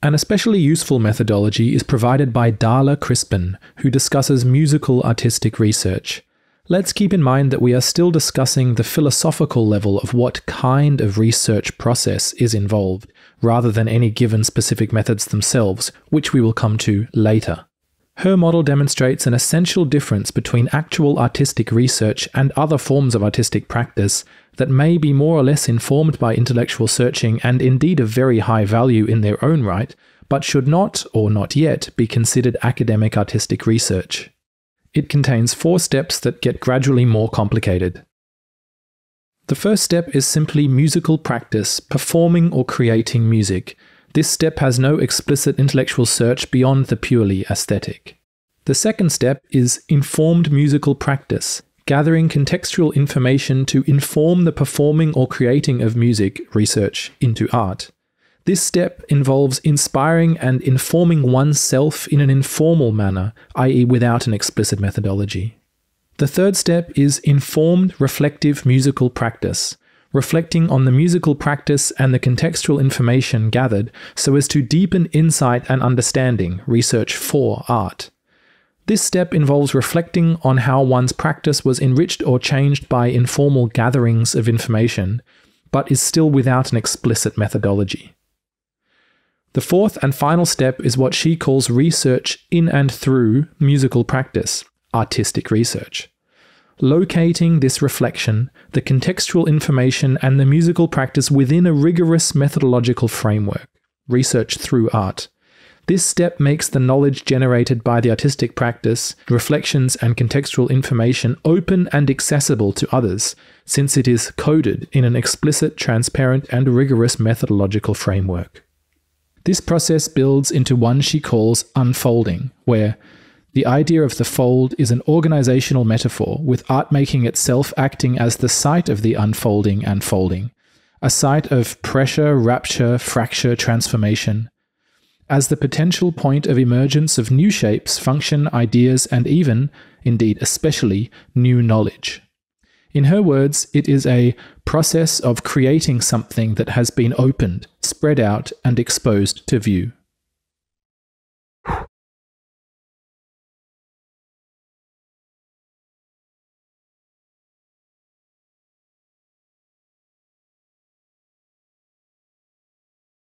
An especially useful methodology is provided by Darla Crispin, who discusses musical artistic research. Let's keep in mind that we are still discussing the philosophical level of what kind of research process is involved, rather than any given specific methods themselves, which we will come to later. Her model demonstrates an essential difference between actual artistic research and other forms of artistic practice that may be more or less informed by intellectual searching and indeed of very high value in their own right, but should not, or not yet, be considered academic artistic research. It contains 4 steps that get gradually more complicated. The first step is simply musical practice, performing or creating music. This step has no explicit intellectual search beyond the purely aesthetic. The second step is informed musical practice, gathering contextual information to inform the performing or creating of music research into art. This step involves inspiring and informing oneself in an informal manner, i.e. without an explicit methodology. The third step is informed reflective musical practice, reflecting on the musical practice and the contextual information gathered so as to deepen insight and understanding, research for art. This step involves reflecting on how one's practice was enriched or changed by informal gatherings of information, but is still without an explicit methodology. The fourth and final step is what she calls research in and through musical practice, artistic research. Locating this reflection, the contextual information and the musical practice within a rigorous methodological framework, research through art. This step makes the knowledge generated by the artistic practice, reflections and contextual information open and accessible to others, since it is coded in an explicit, transparent and rigorous methodological framework. This process builds into one she calls unfolding, where the idea of the fold is an organizational metaphor, with art making itself acting as the site of the unfolding and folding, a site of pressure, rupture, fracture, transformation, as the potential point of emergence of new shapes, function, ideas, and even, indeed especially, new knowledge. In her words, it is a process of creating something that has been opened, spread out, and exposed to view.